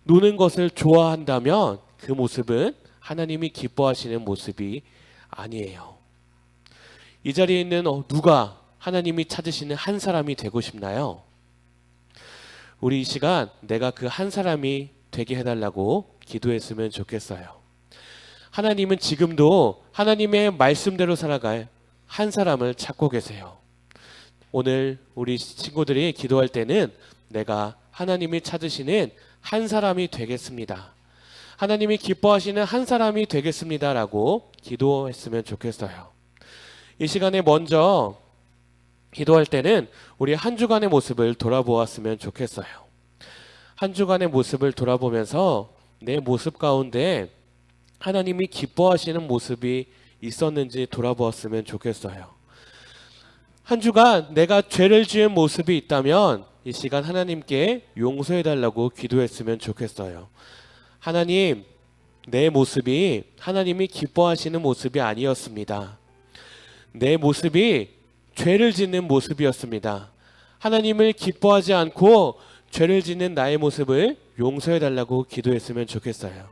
노는 것을 좋아한다면 그 모습은 하나님이 기뻐하시는 모습이 아니에요. 이 자리에 있는 누가 하나님이 찾으시는 한 사람이 되고 싶나요? 우리 이 시간 내가 그 한 사람이 되게 해달라고 기도했으면 좋겠어요. 하나님은 지금도 하나님의 말씀대로 살아갈 한 사람을 찾고 계세요. 오늘 우리 친구들이 기도할 때는 내가 하나님이 찾으시는 한 사람이 되겠습니다. 하나님이 기뻐하시는 한 사람이 되겠습니다 라고 기도했으면 좋겠어요. 이 시간에 먼저 기도할 때는 우리 한 주간의 모습을 돌아보았으면 좋겠어요. 한 주간의 모습을 돌아보면서 내 모습 가운데 하나님이 기뻐하시는 모습이 있었는지 돌아보았으면 좋겠어요. 한 주간 내가 죄를 지은 모습이 있다면 이 시간 하나님께 용서해달라고 기도했으면 좋겠어요. 하나님, 내 모습이 하나님이 기뻐하시는 모습이 아니었습니다. 내 모습이 죄를 짓는 모습이었습니다. 하나님을 기뻐하지 않고 죄를 짓는 나의 모습을 용서해달라고 기도했으면 좋겠어요.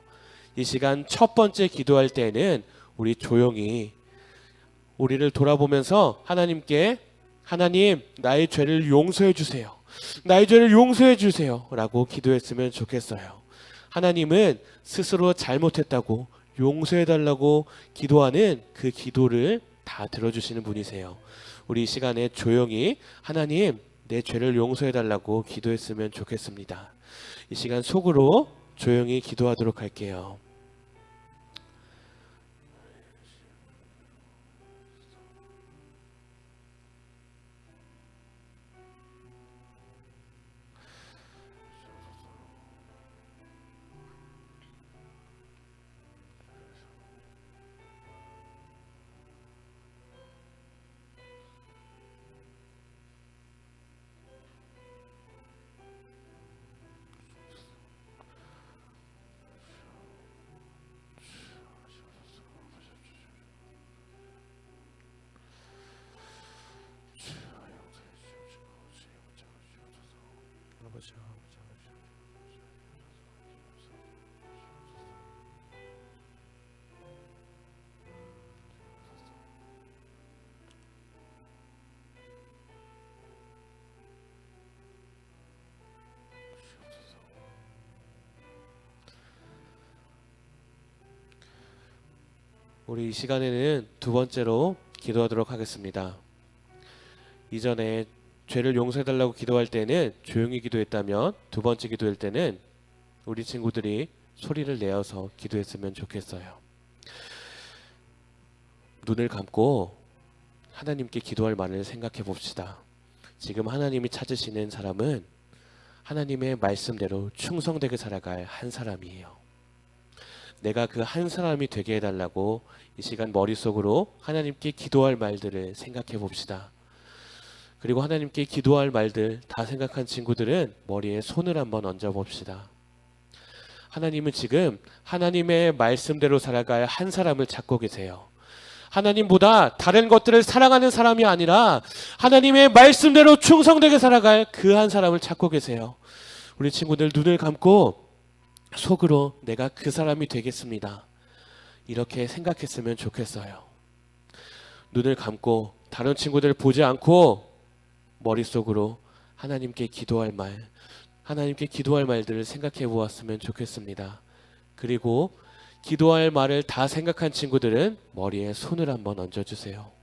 이 시간 첫 번째 기도할 때는 우리 조용히 우리를 돌아보면서 하나님께 하나님 나의 죄를 용서해 주세요. 나의 죄를 용서해 주세요 라고 기도했으면 좋겠어요. 하나님은 스스로 잘못했다고 용서해달라고 기도하는 그 기도를 다 들어주시는 분이세요. 우리 이 시간에 조용히 하나님 내 죄를 용서해달라고 기도했으면 좋겠습니다. 이 시간 속으로 조용히 기도하도록 할게요. 우리 이 시간에는 두 번째로 기도하도록 하겠습니다. 이전에 죄를 용서해달라고 기도할 때는 조용히 기도했다면 두 번째 기도할 때는 우리 친구들이 소리를 내어서 기도했으면 좋겠어요. 눈을 감고 하나님께 기도할 말을 생각해 봅시다. 지금 하나님이 찾으시는 사람은 하나님의 말씀대로 충성되게 살아갈 한 사람이에요. 내가 그 한 사람이 되게 해달라고 이 시간 머릿속으로 하나님께 기도할 말들을 생각해 봅시다. 그리고 하나님께 기도할 말들 다 생각한 친구들은 머리에 손을 한번 얹어 봅시다. 하나님은 지금 하나님의 말씀대로 살아갈 한 사람을 찾고 계세요. 하나님보다 다른 것들을 사랑하는 사람이 아니라 하나님의 말씀대로 충성되게 살아갈 그 한 사람을 찾고 계세요. 우리 친구들 눈을 감고 속으로 내가 그 사람이 되겠습니다. 이렇게 생각했으면 좋겠어요. 눈을 감고 다른 친구들 보지 않고 머릿속으로 하나님께 기도할 말들을 생각해 보았으면 좋겠습니다. 그리고 기도할 말을 다 생각한 친구들은 머리에 손을 한번 얹어주세요.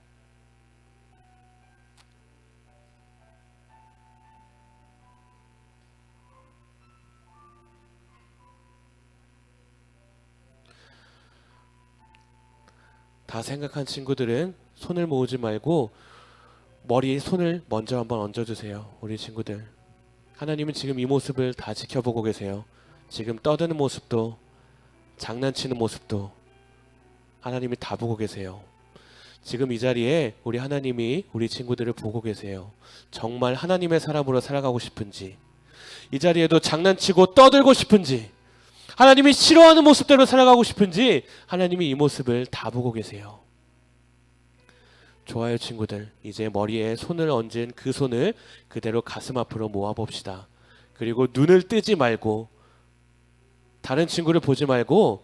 다 생각한 친구들은 손을 모으지 말고 머리에 손을 먼저 한번 얹어주세요. 우리 친구들, 하나님은 지금 이 모습을 다 지켜보고 계세요. 지금 떠드는 모습도 장난치는 모습도 하나님이 다 보고 계세요. 지금 이 자리에 우리 하나님이 우리 친구들을 보고 계세요. 정말 하나님의 사람으로 살아가고 싶은지, 이 자리에도 장난치고 떠들고 싶은지, 하나님이 싫어하는 모습대로 살아가고 싶은지 하나님이 이 모습을 다 보고 계세요. 좋아요 친구들, 이제 머리에 손을 얹은 그 손을 그대로 가슴 앞으로 모아봅시다. 그리고 눈을 뜨지 말고 다른 친구를 보지 말고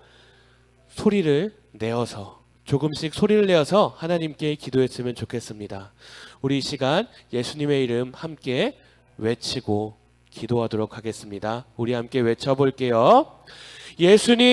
소리를 내어서 조금씩 소리를 내어서 하나님께 기도했으면 좋겠습니다. 우리 이 시간 예수님의 이름 함께 외치고 기도하도록 하겠습니다. 우리 함께 외쳐볼게요. 예수님,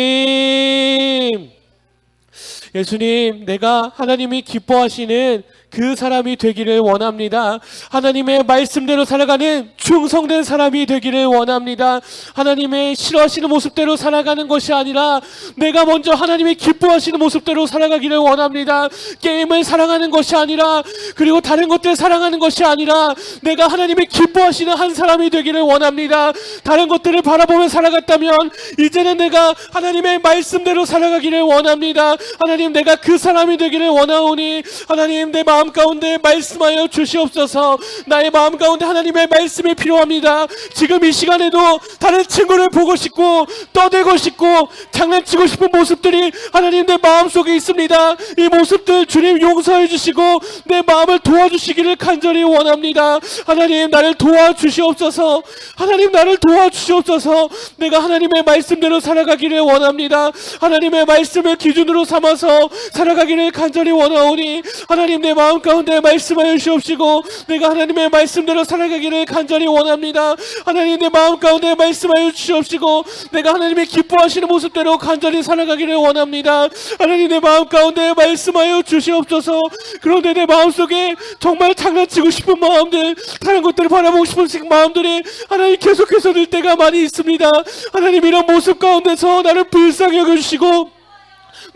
예수님, 내가 하나님이 기뻐하시는 그 사람이 되기를 원합니다. 하나님의 말씀대로 살아가는 충성된 사람이 되기를 원합니다. 하나님의 싫어하시는 모습대로 살아가는 것이 아니라 내가 먼저 하나님이 기뻐하시는 모습대로 살아가기를 원합니다. 게임을 사랑하는 것이 아니라, 그리고 다른 것들 사랑하는 것이 아니라 내가 하나님이 기뻐하시는 한 사람이 되기를 원합니다. 다른 것들을 바라보며 살아갔다면 이제는 내가 하나님의 말씀대로 살아가기를 원합니다. 하나님, 내가 그 사람이 되기를 원하오니 하나님, 내 마음 가운데 말씀하여 주시옵소서. 나의 마음 가운데 하나님의 말씀이 필요합니다. 지금 이 시간에도 다른 친구를 보고 싶고 떠들고 싶고 장난치고 싶은 모습들이 하나님 내 마음속에 있습니다. 이 모습들 주님 용서해 주시고 내 마음을 도와주시기를 간절히 원합니다. 하나님, 나를 도와주시옵소서. 하나님, 나를 도와주시옵소서. 내가 하나님의 말씀대로 살아가기를 원합니다. 하나님의 말씀을 기준으로 삼아서 살아가기를 간절히 원하오니 하나님, 내 마음 가운데 말씀하여 주시옵시고 내가 하나님의 말씀대로 살아가기를 간절히 원합니다. 하나님, 내 마음 가운데 말씀하여 주시옵시고 내가 하나님의 기뻐하시는 모습대로 간절히 살아가기를 원합니다. 하나님, 내 마음 가운데 말씀하여 주시옵소서. 그런데 내 마음속에 정말 장난치고 싶은 마음들, 다른 것들을 바라보고 싶은 마음들이 하나님 계속해서 들 때가 많이 있습니다. 하나님, 이런 모습 가운데서 나를 불쌍히 여겨주시고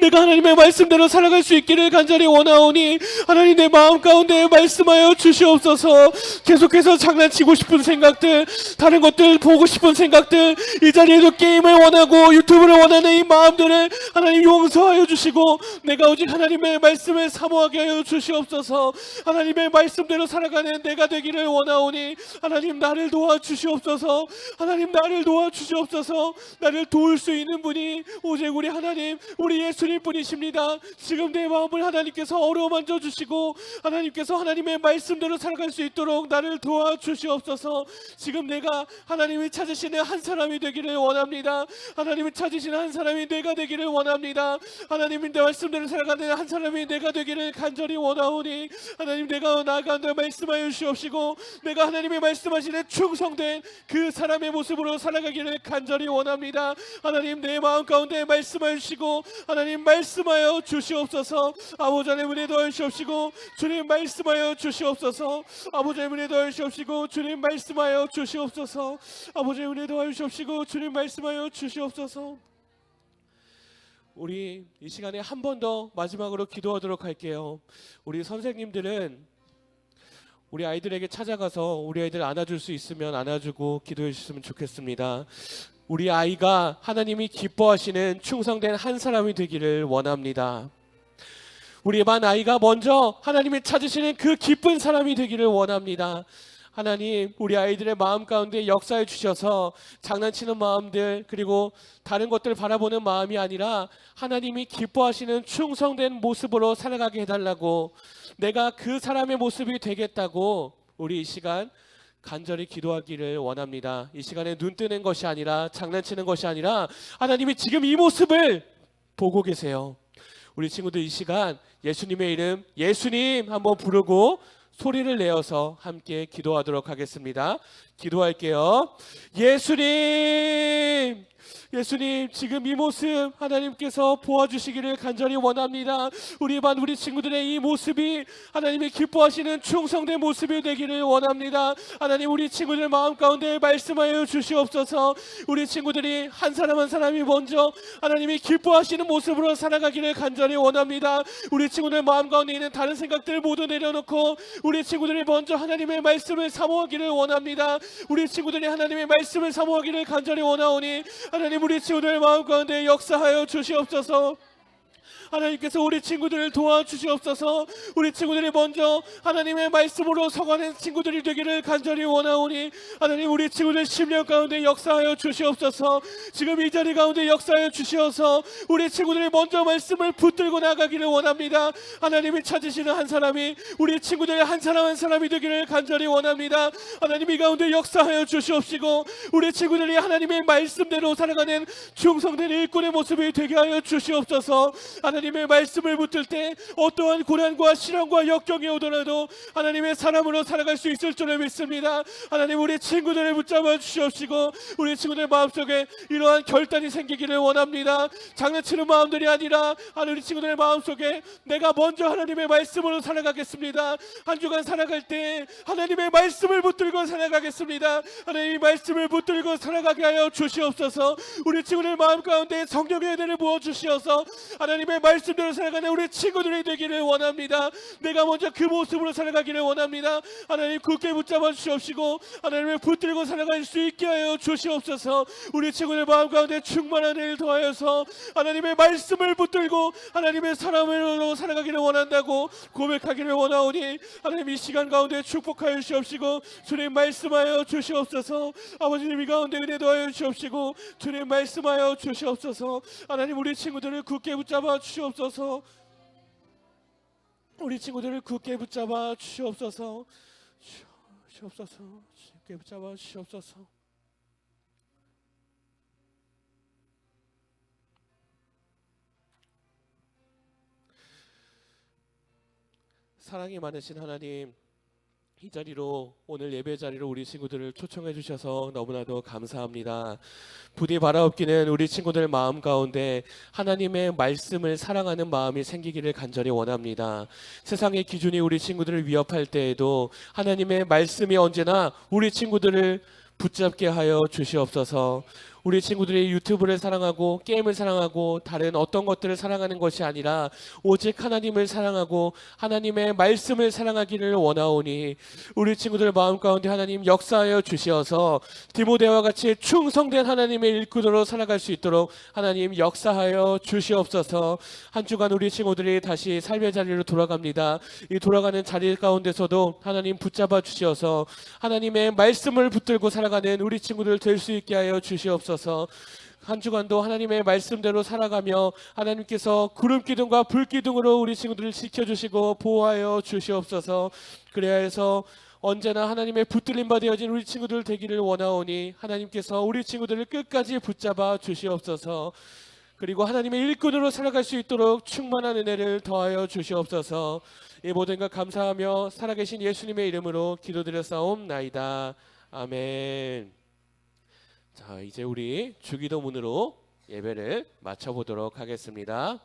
내가 하나님의 말씀대로 살아갈 수 있기를 간절히 원하오니 하나님, 내 마음 가운데 말씀하여 주시옵소서. 계속해서 장난치고 싶은 생각들, 다른 것들 보고 싶은 생각들, 이 자리에도 게임을 원하고 유튜브를 원하는 이 마음들을 하나님 용서하여 주시고 내가 오직 하나님의 말씀을 사모하게 하여 주시옵소서. 하나님의 말씀대로 살아가는 내가 되기를 원하오니 하나님, 나를 도와주시옵소서. 하나님, 나를 도와주시옵소서. 나를 도울 수 있는 분이 오직 우리 하나님, 우리 예수님 뿐이십니다. 지금 내 마음을 하나님께서 어루만져 주시고 하나님께서 하나님의 말씀대로 살아갈 수 있도록 나를 도와주시옵소서. 지금 내가 하나님이 찾으시는 한 사람이 되기를 원합니다. 하나님이 찾으시는 한 사람이 내가 되기를 원합니다. 하나님의 말씀대로 살아가는 한 사람이 내가 되기를 간절히 원하오니 하나님, 내가 나아가는데 말씀하여 주시옵시고 내가 하나님의 말씀하시는 충성된 그 사람의 모습으로 살아가기를 간절히 원합니다. 하나님, 내 마음 가운데 말씀하여 주시고 하나님 말씀하여 주시옵소서. 아버지 하나님, 은혜 더하여 주시옵시고 주님 말씀하여 주시옵소서. 아버지 하나님, 은혜 더하여 주시옵시고 주님 말씀하여 주시옵소서. 아버지 하나님, 은혜 더하여 주시옵시고 주님 말씀하여 주시옵소서. 우리 이 시간에 한 번 더 마지막으로 기도하도록 할게요. 우리 선생님들은 우리 아이들에게 찾아가서 우리 아이들 안아줄 수 있으면 안아주고 기도해 주셨으면 좋겠습니다. 우리 아이가 하나님이 기뻐하시는 충성된 한 사람이 되기를 원합니다. 우리 반 아이가 먼저 하나님을 찾으시는 그 기쁜 사람이 되기를 원합니다. 하나님, 우리 아이들의 마음 가운데 역사해 주셔서 장난치는 마음들, 그리고 다른 것들 바라보는 마음이 아니라 하나님이 기뻐하시는 충성된 모습으로 살아가게 해달라고, 내가 그 사람의 모습이 되겠다고 우리 이 시간 간절히 기도하기를 원합니다. 이 시간에 눈 뜨는 것이 아니라, 장난치는 것이 아니라 하나님이 지금 이 모습을 보고 계세요. 우리 친구들 이 시간 예수님의 이름 예수님 한번 부르고 소리를 내어서 함께 기도하도록 하겠습니다. 기도할게요. 예수님, 예수님, 지금 이 모습 하나님께서 보아주시기를 간절히 원합니다. 우리 반 우리 친구들의 이 모습이 하나님이 기뻐하시는 충성된 모습이 되기를 원합니다. 하나님, 우리 친구들 마음 가운데 말씀하여 주시옵소서. 우리 친구들이 한 사람 한 사람이 먼저 하나님이 기뻐하시는 모습으로 살아가기를 간절히 원합니다. 우리 친구들 마음 가운데 있는 다른 생각들 모두 내려놓고 우리 친구들이 먼저 하나님의 말씀을 사모하기를 원합니다. 우리 친구들이 하나님의 말씀을 사모하기를 간절히 원하오니 하나님, 우리 친구들 마음 가운데 역사하여 주시옵소서. 하나님께서 우리 친구들을 도와주시옵소서. 우리 친구들이 먼저 하나님의 말씀으로 서가는 친구들이 되기를 간절히 원하오니 하나님, 우리 친구들 심령 가운데 역사하여 주시옵소서. 지금 이 자리 가운데 역사하여 주시어서 우리 친구들이 먼저 말씀을 붙들고 나가기를 원합니다. 하나님이 찾으시는 한 사람이 우리 친구들의 한 사람 한 사람이 되기를 간절히 원합니다. 하나님, 이 가운데 역사하여 주시옵시고 우리 친구들이 하나님의 말씀대로 살아가는 충성된 일꾼의 모습이 되게 하여 주시옵소서. 하나님의 말씀을 붙들 때 어떠한 고난과 시련과 역경이 오더라도 하나님의 사람으로 살아갈 수 있을 줄을 믿습니다. 하나님, 우리 친구들을 붙잡아 주시옵시고 우리 친구들 마음속에 이러한 결단이 생기기를 원합니다. 장난치는 마음들이 아니라 우리 친구들의 마음속에 내가 먼저 하나님의 말씀으로 살아가겠습니다. 한 주간 살아갈 때 하나님의 말씀을 붙들고 살아가겠습니다. 하나님의 말씀을 붙들고 살아가게 하여 주시옵소서. 우리 친구들 마음 가운데 성령의 은혜를 부어주시어서 하나님의 말씀대로 살아가는 우리 친구들이 되기를 원합니다. 내가 먼저 그 모습으로 살아가기를 원합니다. 하나님, 굳게 붙잡아 주시옵시고 하나님을 붙들고 살아갈 수 있게 하여 주시옵소서. 우리 친구들 마음 가운데 충만한 은혜를 더하여서 하나님의 말씀을 붙들고 하나님의 사람으로 살아가기를 원한다고 고백하기를 원하오니 하나님, 이 시간 가운데 축복하여 주시옵시고 주님 말씀하여 주시옵소서. 아버지님, 이 가운데 은혜 더하여 주시옵시고 주님 말씀하여 주시옵소서. 하나님, 우리 친구들을 굳게 붙잡아 주시옵소서. 우리 친구들을 굳게 붙잡아 주시옵소서. 주시옵소서. 굳게 붙잡아 주시옵소서. 사랑이 많으신 하나님, 이 자리로, 오늘 예배 자리로 우리 친구들을 초청해 주셔서 너무나도 감사합니다. 부디 바라옵기는 우리 친구들 마음 가운데 하나님의 말씀을 사랑하는 마음이 생기기를 간절히 원합니다. 세상의 기준이 우리 친구들을 위협할 때에도 하나님의 말씀이 언제나 우리 친구들을 붙잡게 하여 주시옵소서. 우리 친구들이 유튜브를 사랑하고 게임을 사랑하고 다른 어떤 것들을 사랑하는 것이 아니라 오직 하나님을 사랑하고 하나님의 말씀을 사랑하기를 원하오니 우리 친구들 마음 가운데 하나님 역사하여 주시어서 디모데와 같이 충성된 하나님의 일꾼으로 살아갈 수 있도록 하나님 역사하여 주시옵소서. 한 주간 우리 친구들이 다시 삶의 자리로 돌아갑니다. 이 돌아가는 자리 가운데서도 하나님 붙잡아 주시어서 하나님의 말씀을 붙들고 살아가는 우리 친구들 될 수 있게 하여 주시옵소서. 한 주간도 하나님의 말씀대로 살아가며 하나님께서 구름 기둥과 불 기둥으로 우리 친구들을 지켜주시고 보호하여 주시옵소서. 그래야 해서 언제나 하나님의 붙들림 받아진 우리 친구들 되기를 원하오니 하나님께서 우리 친구들을 끝까지 붙잡아 주시옵소서. 그리고 하나님의 일꾼으로 살아갈 수 있도록 충만한 은혜를 더하여 주시옵소서. 이 모든 것 감사하며 살아계신 예수님의 이름으로 기도드렸사옵나이다. 아멘. 자, 이제 우리 주기도문으로 예배를 마쳐보도록 하겠습니다.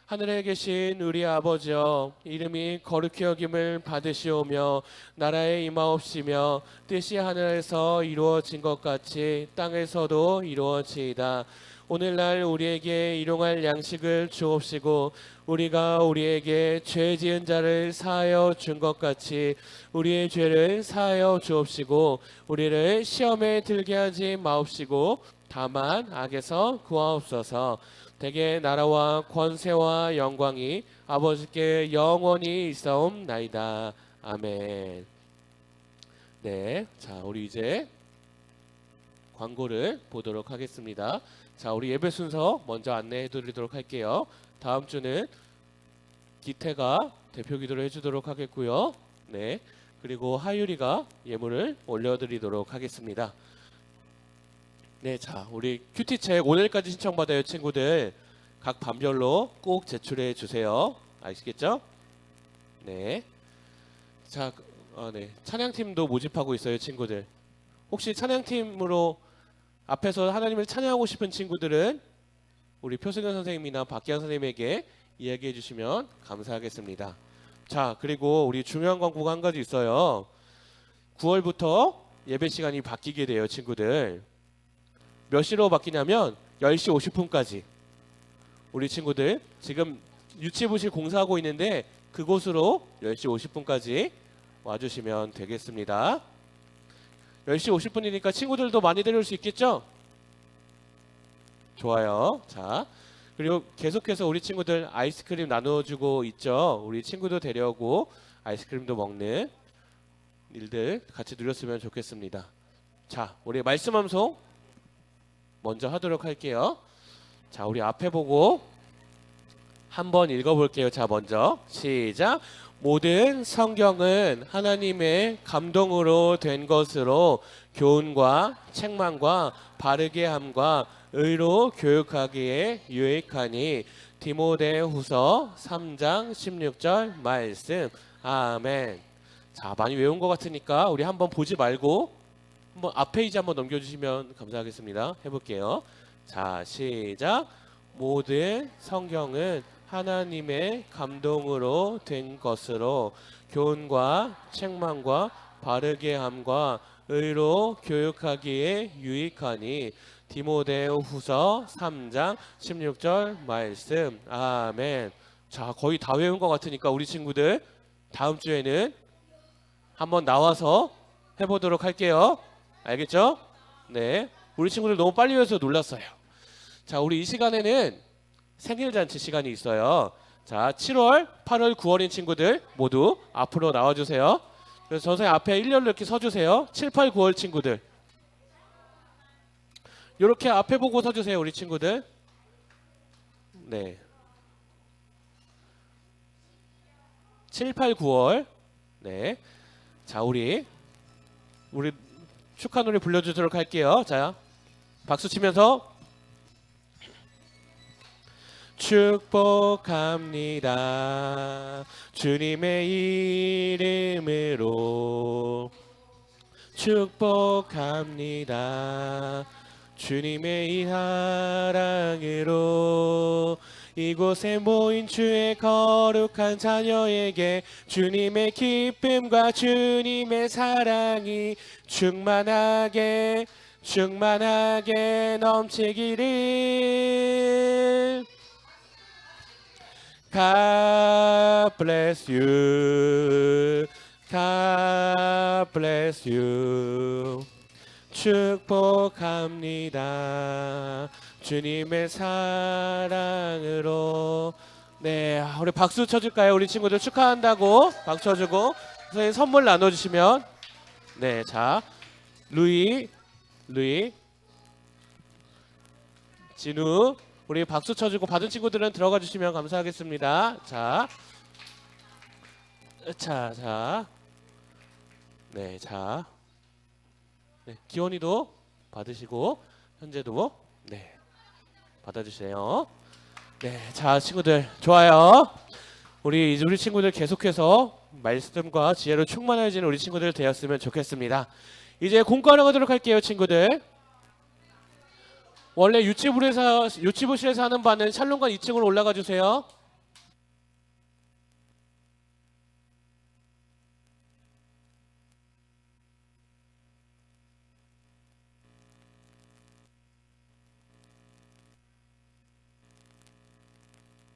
하늘에 계신 우리 아버지여, 이름이 거룩히 여김을 받으시오며 나라에 임하옵시며 뜻이 하늘에서 이루어진 것 같이 땅에서도 이루어지이다. 오늘날 우리에게 일용할 양식을 주옵시고 우리가 우리에게 죄 지은 자를 사하여 준 것 같이 우리의 죄를 사하여 주옵시고 우리를 시험에 들게 하지 마옵시고 다만 악에서 구하옵소서. 대개 나라와 권세와 영광이 아버지께 영원히 있사옵나이다. 아멘. 네, 자 우리 이제 광고를 보도록 하겠습니다. 자, 우리 예배 순서 먼저 안내해 드리도록 할게요. 다음 주는 기태가 대표 기도를 해주도록 하겠고요. 네, 그리고 하율이가 예물을 올려드리도록 하겠습니다. 네, 자, 우리 큐티책 오늘까지 신청받아요 친구들. 각 반별로 꼭 제출해 주세요. 아시겠죠? 네. 자, 네, 찬양팀도 모집하고 있어요 친구들. 혹시 찬양팀으로 앞에서 하나님을 찬양하고 싶은 친구들은 우리 표승현 선생님이나 박기환 선생님에게 이야기해 주시면 감사하겠습니다. 자, 그리고 우리 중요한 광고가 한 가지 있어요. 9월부터 예배 시간이 바뀌게 돼요 친구들. 몇 시로 바뀌냐면 10시 50분까지. 우리 친구들 지금 유치부실 공사하고 있는데 그곳으로 10시 50분까지 와주시면 되겠습니다. 10시 50분이니까 친구들도 많이 데려올 수 있겠죠? 좋아요. 자, 그리고 계속해서 우리 친구들 아이스크림 나눠주고 있죠. 우리 친구도 데려오고 아이스크림도 먹는 일들 같이 누렸으면 좋겠습니다. 자, 우리 말씀 암송 먼저 하도록 할게요. 자, 우리 앞에 보고 한번 읽어볼게요. 자, 먼저 시작. 모든 성경은 하나님의 감동으로 된 것으로 교훈과 책망과 바르게 함과 의로 교육하기에 유익하니. 디모데후서 3장 16절 말씀. 아멘. 자, 많이 외운 것 같으니까 우리 한번 보지 말고 한번 앞 페이지 한번 넘겨주시면 감사하겠습니다. 해볼게요. 자, 시작. 모든 성경은 하나님의 감동으로 된 것으로 교훈과 책망과 바르게 함과 의로 교육하기에 유익하니. 디모데후서 3장 16절 말씀. 아멘. 자, 거의 다 외운 것 같으니까 우리 친구들 다음 주에는 한번 나와서 해보도록 할게요. 알겠죠? 네, 우리 친구들 너무 빨리 외워서 놀랐어요. 자, 우리 이 시간에는 생일잔치 시간이 있어요. 자, 7월, 8월, 9월인 친구들 모두 앞으로 나와주세요. 그래서 선생님 앞에 일렬로 이렇게 서주세요. 7, 8, 9월 친구들 이렇게 앞에 보고 서주세요. 우리 친구들. 네, 7, 8, 9월. 네, 자, 우리 축하 노래 불러주도록 할게요. 자, 박수 치면서 축복합니다. 주님의 이름으로 축복합니다. 주님의 이 사랑으로 이곳에 모인 주의 거룩한 자녀에게 주님의 기쁨과 주님의 사랑이 충만하게 넘치기를. God bless you. God bless you. 축복합니다. 주님의 사랑으로. 네, 우리 박수 쳐줄까요? 우리 친구들 축하한다고 박수 쳐주고 선생님 선물 나눠주시면. 네, 자, 루이, 진우, 우리 박수 쳐주고 받은 친구들은 들어가 주시면 감사하겠습니다. 자, 네, 자, 네, 기원이도 받으시고 현재도 네 받아주세요. 네, 자, 친구들 좋아요. 우리 친구들 계속해서 말씀과 지혜로 충만해지는 우리 친구들 되었으면 좋겠습니다. 이제 공부하러 가도록 할게요, 친구들. 원래 유치부실에서 하는 바는 샬롬관 2층으로 올라가 주세요.